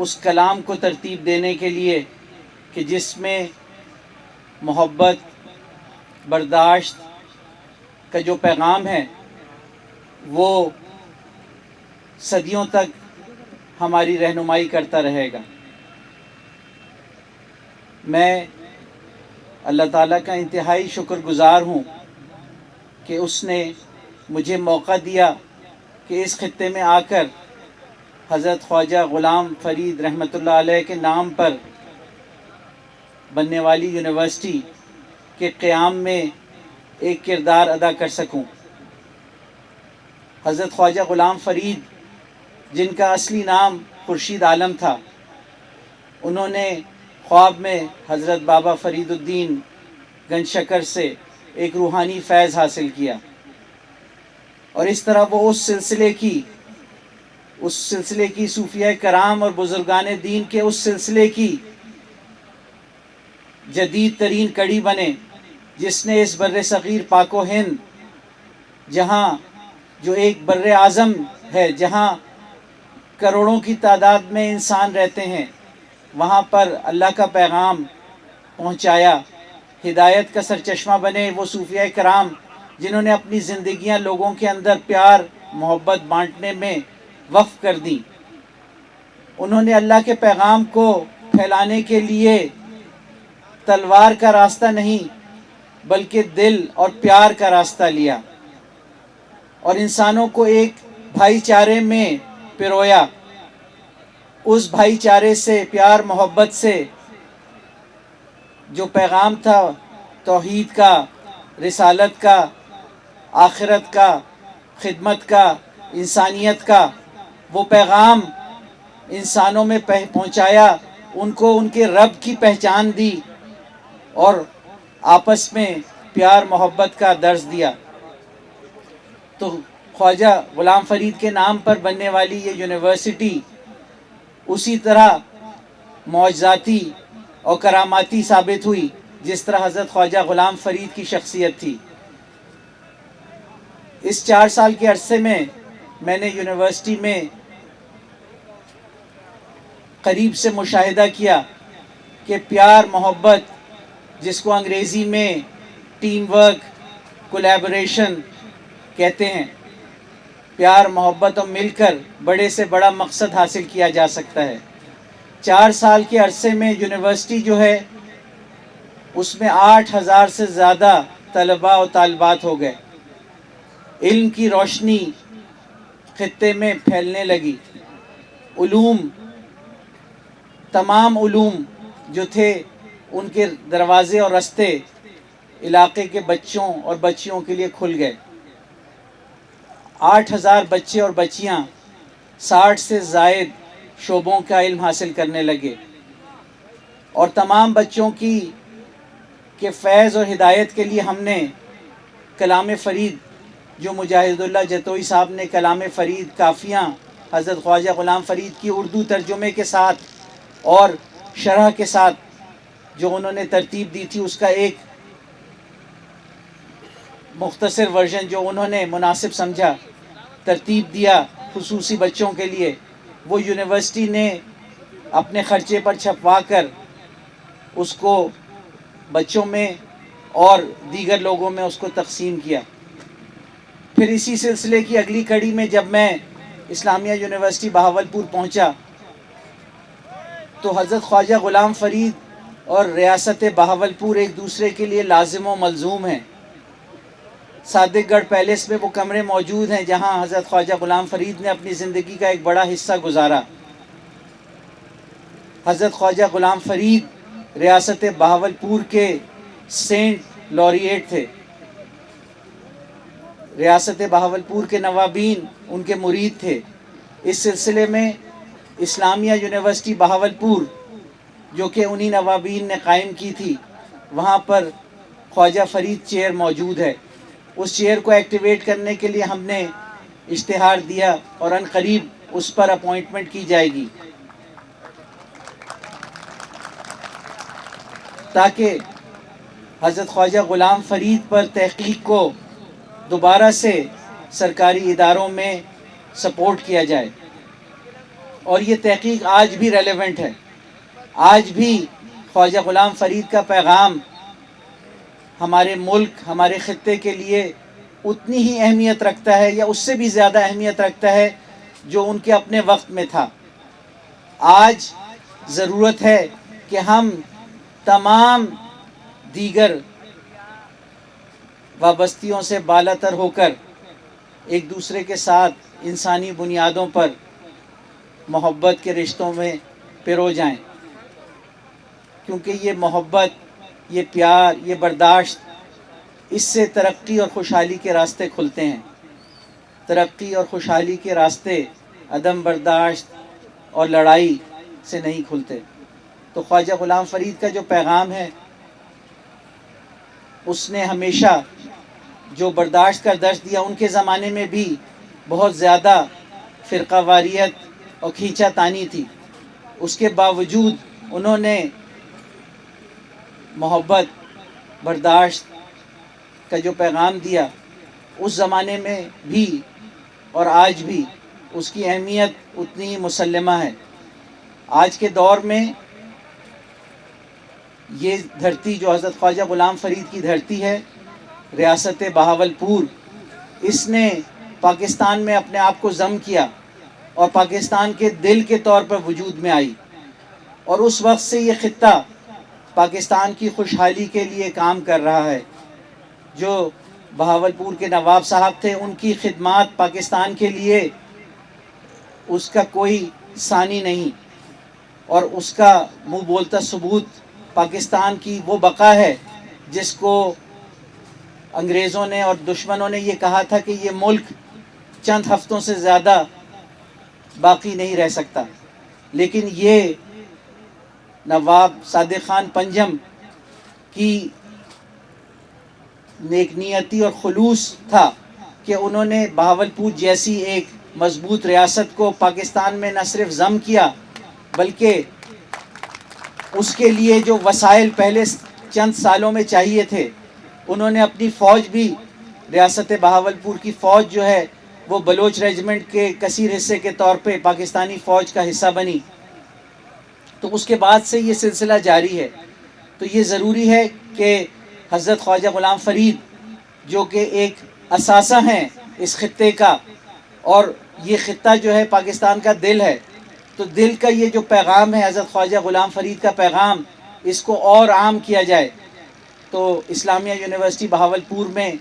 اس کلام کو ترتیب دینے کے لیے کہ جس میں محبت، برداشت کا جو پیغام ہے وہ صدیوں تک ہماری رہنمائی کرتا رہے گا۔ میں اللہ تعالیٰ کا انتہائی شکر گزار ہوں کہ اس نے مجھے موقع دیا کہ اس خطے میں آ کر حضرت خواجہ غلام فرید رحمۃ اللہ علیہ کے نام پر بننے والی یونیورسٹی کے قیام میں ایک کردار ادا کر سکوں۔ حضرت خواجہ غلام فرید، جن کا اصلی نام خورشید عالم تھا، انہوں نے خواب میں حضرت بابا فرید الدین گنج شکر سے ایک روحانی فیض حاصل کیا، اور اس طرح وہ اس سلسلے کی صوفیہ کرام اور بزرگان دین کے اس سلسلے کی جدید ترین کڑی بنے جس نے اس بر صغیر پاک و ہند، جہاں جو ایک بر اعظم ہے، جہاں کروڑوں کی تعداد میں انسان رہتے ہیں، وہاں پر اللہ کا پیغام پہنچایا، ہدایت کا سرچشمہ بنے وہ صوفیہ کرام جنہوں نے اپنی زندگیاں لوگوں کے اندر پیار محبت بانٹنے میں وقف کر دیں۔ انہوں نے اللہ کے پیغام کو پھیلانے کے لیے تلوار کا راستہ نہیں بلکہ دل اور پیار کا راستہ لیا، اور انسانوں کو ایک بھائی چارے میں پرویا۔ اس بھائی چارے سے، پیار محبت سے جو پیغام تھا توحید کا، رسالت کا، آخرت کا، خدمت کا، انسانیت کا، وہ پیغام انسانوں میں پہنچایا، ان کو ان کے رب کی پہچان دی اور آپس میں پیار محبت کا درس دیا۔ تو خواجہ غلام فرید کے نام پر بننے والی یہ یونیورسٹی اسی طرح معجزاتی اور کراماتی ثابت ہوئی جس طرح حضرت خواجہ غلام فرید کی شخصیت تھی۔ اس 4 سال کے عرصے میں نے یونیورسٹی میں قریب سے مشاہدہ کیا کہ پیار محبت، جس کو انگریزی میں ٹیم ورک، کولیبریشن کہتے ہیں، پیار محبت اور مل کر بڑے سے بڑا مقصد حاصل کیا جا سکتا ہے۔ 4 سال کے عرصے میں یونیورسٹی جو ہے اس میں 8,000 سے زیادہ طلباء و طالبات ہو گئے۔ علم کی روشنی خطے میں پھیلنے لگی۔ تمام علوم جو تھے ان کے دروازے اور رستے علاقے کے بچوں اور بچیوں کے لیے کھل گئے۔ 8,000 بچے اور بچیاں 60 سے زائد شعبوں کا علم حاصل کرنے لگے، اور تمام بچوں کے فیض اور ہدایت کے لیے ہم نے کلام فرید، جو مجاہد اللہ جتوئی صاحب نے کلام فرید کافیاں حضرت خواجہ غلام فرید کی اردو ترجمے کے ساتھ اور شرح کے ساتھ جو انہوں نے ترتیب دی تھی، اس کا ایک مختصر ورژن جو انہوں نے مناسب سمجھا ترتیب دیا خصوصی بچوں کے لیے، وہ یونیورسٹی نے اپنے خرچے پر چھپوا کر اس کو بچوں میں اور دیگر لوگوں میں اس کو تقسیم کیا۔ پھر اسی سلسلے کی اگلی کڑی میں جب میں اسلامیہ یونیورسٹی بہاولپور پہنچا تو حضرت خواجہ غلام فرید اور ریاست بہاولپور ایک دوسرے کے لیے لازم و ملزوم ہیں۔ صادق گڑھ پیلس میں وہ کمرے موجود ہیں جہاں حضرت خواجہ غلام فرید نے اپنی زندگی کا ایک بڑا حصہ گزارا۔ حضرت خواجہ غلام فرید ریاست بہاولپور کے سینٹ لوریٹ تھے۔ ریاست بہاولپور کے نوابین ان کے مرید تھے۔ اس سلسلے میں اسلامیہ یونیورسٹی بہاولپور جو کہ انہی نوابین نے قائم کی تھی، وہاں پر خواجہ فرید چیئر موجود ہے۔ اس چیئر کو ایکٹیویٹ کرنے کے لیے ہم نے اشتہار دیا اور ان قریب اس پر اپوائنٹمنٹ کی جائے گی تاکہ حضرت خواجہ غلام فرید پر تحقیق کو دوبارہ سے سرکاری اداروں میں سپورٹ کیا جائے۔ اور یہ تحقیق آج بھی ریلیونٹ ہے. آج بھی خواجہ غلام فرید کا پیغام ہمارے ملک، ہمارے خطے کے لیے اتنی ہی اہمیت رکھتا ہے یا اس سے بھی زیادہ اہمیت رکھتا ہے جو ان کے اپنے وقت میں تھا. آج ضرورت ہے کہ ہم تمام دیگر وابستیوں سے بالاتر ہو کر ایک دوسرے کے ساتھ انسانی بنیادوں پر محبت کے رشتوں میں پرو جائیں، کیونکہ یہ محبت، یہ پیار، یہ برداشت، اس سے ترقی اور خوشحالی کے راستے کھلتے ہیں. ترقی اور خوشحالی کے راستے عدم برداشت اور لڑائی سے نہیں کھلتے. تو خواجہ غلام فرید کا جو پیغام ہے، اس نے ہمیشہ جو برداشت کا درس دیا، ان کے زمانے میں بھی بہت زیادہ فرقہ واریت اور کھینچا تانی تھی. اس کے باوجود انہوں نے محبت، برداشت کا جو پیغام دیا، اس زمانے میں بھی اور آج بھی اس کی اہمیت اتنی ہی مسلمہ ہے. آج کے دور میں یہ دھرتی جو حضرت خواجہ غلام فرید کی دھرتی ہے، ریاست بہاولپور، اس نے پاکستان میں اپنے آپ کو ضم کیا اور پاکستان کے دل کے طور پر وجود میں آئی. اور اس وقت سے یہ خطہ پاکستان کی خوشحالی کے لیے کام کر رہا ہے. جو بہاولپور کے نواب صاحب تھے، ان کی خدمات پاکستان کے لیے اس کا کوئی ثانی نہیں، اور اس کا منہ بولتا ثبوت پاکستان کی وہ بقا ہے جس کو انگریزوں نے اور دشمنوں نے یہ کہا تھا کہ یہ ملک چند ہفتوں سے زیادہ باقی نہیں رہ سکتا. لیکن یہ نواب صادق خان پنجم کی نیک نیتی اور خلوص تھا کہ انہوں نے بہاولپور جیسی ایک مضبوط ریاست کو پاکستان میں نہ صرف ضم کیا، بلکہ اس کے لیے جو وسائل پہلے چند سالوں میں چاہیے تھے، انہوں نے اپنی فوج بھی، ریاست بہاولپور کی فوج جو ہے وہ بلوچ ریجمنٹ کے کثیر حصے کے طور پہ پاکستانی فوج کا حصہ بنی. تو اس کے بعد سے یہ سلسلہ جاری ہے. تو یہ ضروری ہے کہ حضرت خواجہ غلام فرید جو کہ ایک اثاثہ ہیں اس خطے کا، اور یہ خطہ جو ہے پاکستان کا دل ہے، تو دل کا یہ جو پیغام ہے حضرت خواجہ غلام فرید کا پیغام، اس کو اور عام کیا جائے. تو اسلامیہ یونیورسٹی بہاولپور میں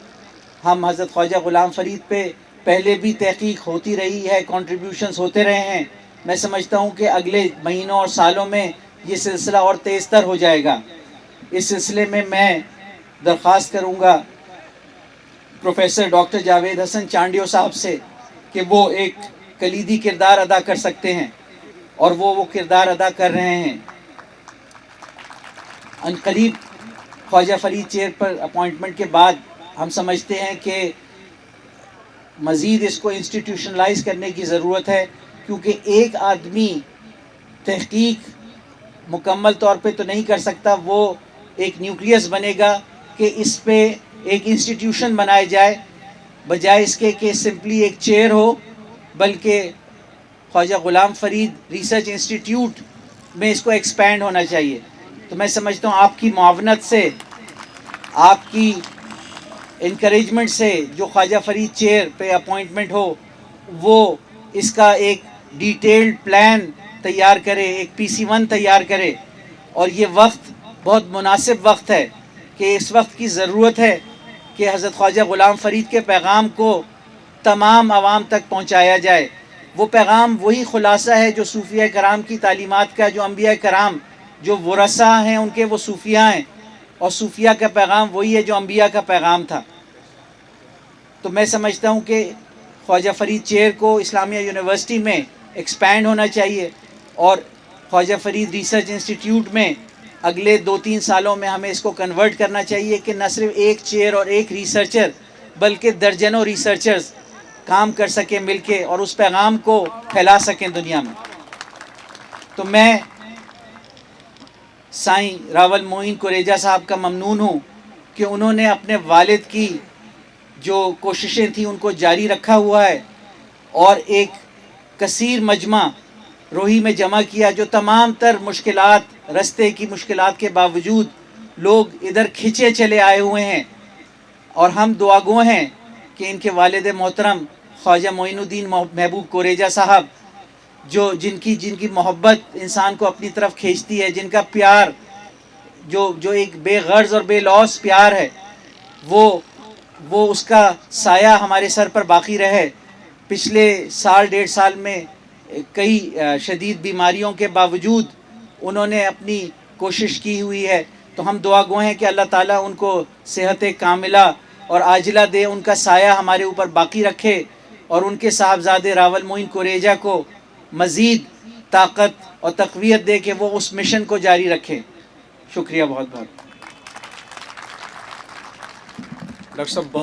ہم حضرت خواجہ غلام فرید پہ پہلے بھی تحقیق ہوتی رہی ہے، کنٹریبیوشنز ہوتے رہے ہیں. میں سمجھتا ہوں کہ اگلے مہینوں اور سالوں میں یہ سلسلہ اور تیز تر ہو جائے گا. اس سلسلے میں درخواست کروں گا پروفیسر ڈاکٹر جاوید حسن چانڈیو صاحب سے کہ وہ ایک کلیدی کردار ادا کر سکتے ہیں، اور وہ کردار ادا کر رہے ہیں. ان قریب خواجہ فرید چیئر پر اپوائنٹمنٹ کے بعد ہم سمجھتے ہیں کہ مزید اس کو انسٹیٹیوشنلائز کرنے کی ضرورت ہے، کیونکہ ایک آدمی تحقیق مکمل طور پہ تو نہیں کر سکتا. وہ ایک نیوکلیس بنے گا کہ اس پہ ایک انسٹیٹیوشن بنائے جائے، بجائے اس کے کہ سمپلی ایک چیئر ہو، بلکہ خواجہ غلام فرید ریسرچ انسٹیٹیوٹ میں اس کو ایکسپینڈ ہونا چاہیے. تو میں سمجھتا ہوں آپ کی معاونت سے، آپ کی انکریجمنٹ سے جو خواجہ فرید چیئر پہ اپوائنٹمنٹ ہو، وہ اس کا ایک ڈیٹیلڈ پلان تیار کرے، ایک PC1 تیار کرے. اور یہ وقت بہت مناسب وقت ہے کہ اس وقت کی ضرورت ہے کہ حضرت خواجہ غلام فرید کے پیغام کو تمام عوام تک پہنچایا جائے. وہ پیغام وہی خلاصہ ہے جو صوفیہ کرام کی تعلیمات کا، جو انبیاء کرام جو ورثہ ہیں ان کے وہ صوفیاء ہیں، اور صوفیہ کا پیغام وہی ہے جو انبیاء کا پیغام تھا. تو میں سمجھتا ہوں کہ خواجہ فرید چیئر کو اسلامیہ یونیورسٹی میں ایکسپینڈ ہونا چاہیے، اور خواجہ فرید ریسرچ انسٹیٹیوٹ میں اگلے 2-3 سالوں میں ہمیں اس کو کنورٹ کرنا چاہیے کہ نہ صرف ایک چیئر اور ایک ریسرچر، بلکہ درجنوں ریسرچرز کام کر سکیں مل کے اور اس پیغام کو پھیلا سکیں دنیا میں. تو میں سائیں راول معین کوریجا صاحب کا ممنون ہوں کہ انہوں نے اپنے والد کی جو کوششیں تھیں ان کو جاری رکھا ہوا ہے، اور ایک کثیر مجمع روہی میں جمع کیا، جو تمام تر مشکلات، رستے کی مشکلات کے باوجود لوگ ادھر کھنچے چلے آئے ہوئے ہیں، اور ہم دعا گو ہیں کہ ان کے والد محترم خواجہ معین الدین محبوب کوریجہ صاحب، جن کی محبت انسان کو اپنی طرف کھینچتی ہے، جن کا پیار جو ایک بے غرض اور بے لوث پیار ہے، وہ اس کا سایہ ہمارے سر پر باقی رہے۔ پچھلے سال 1.5 سال میں کئی شدید بیماریوں کے باوجود انہوں نے اپنی کوشش کی ہوئی ہے، تو ہم دعا گو ہیں کہ اللہ تعالیٰ ان کو صحت کاملہ اور عاجلہ دے، ان کا سایہ ہمارے اوپر باقی رکھے، اور ان کے صاحبزادے راول معین کوریجہ کو مزید طاقت اور تقویت دے کہ وہ اس مشن کو جاری رکھے۔ شکریہ بہت بہت۔ ڈاکٹر صاحب بہت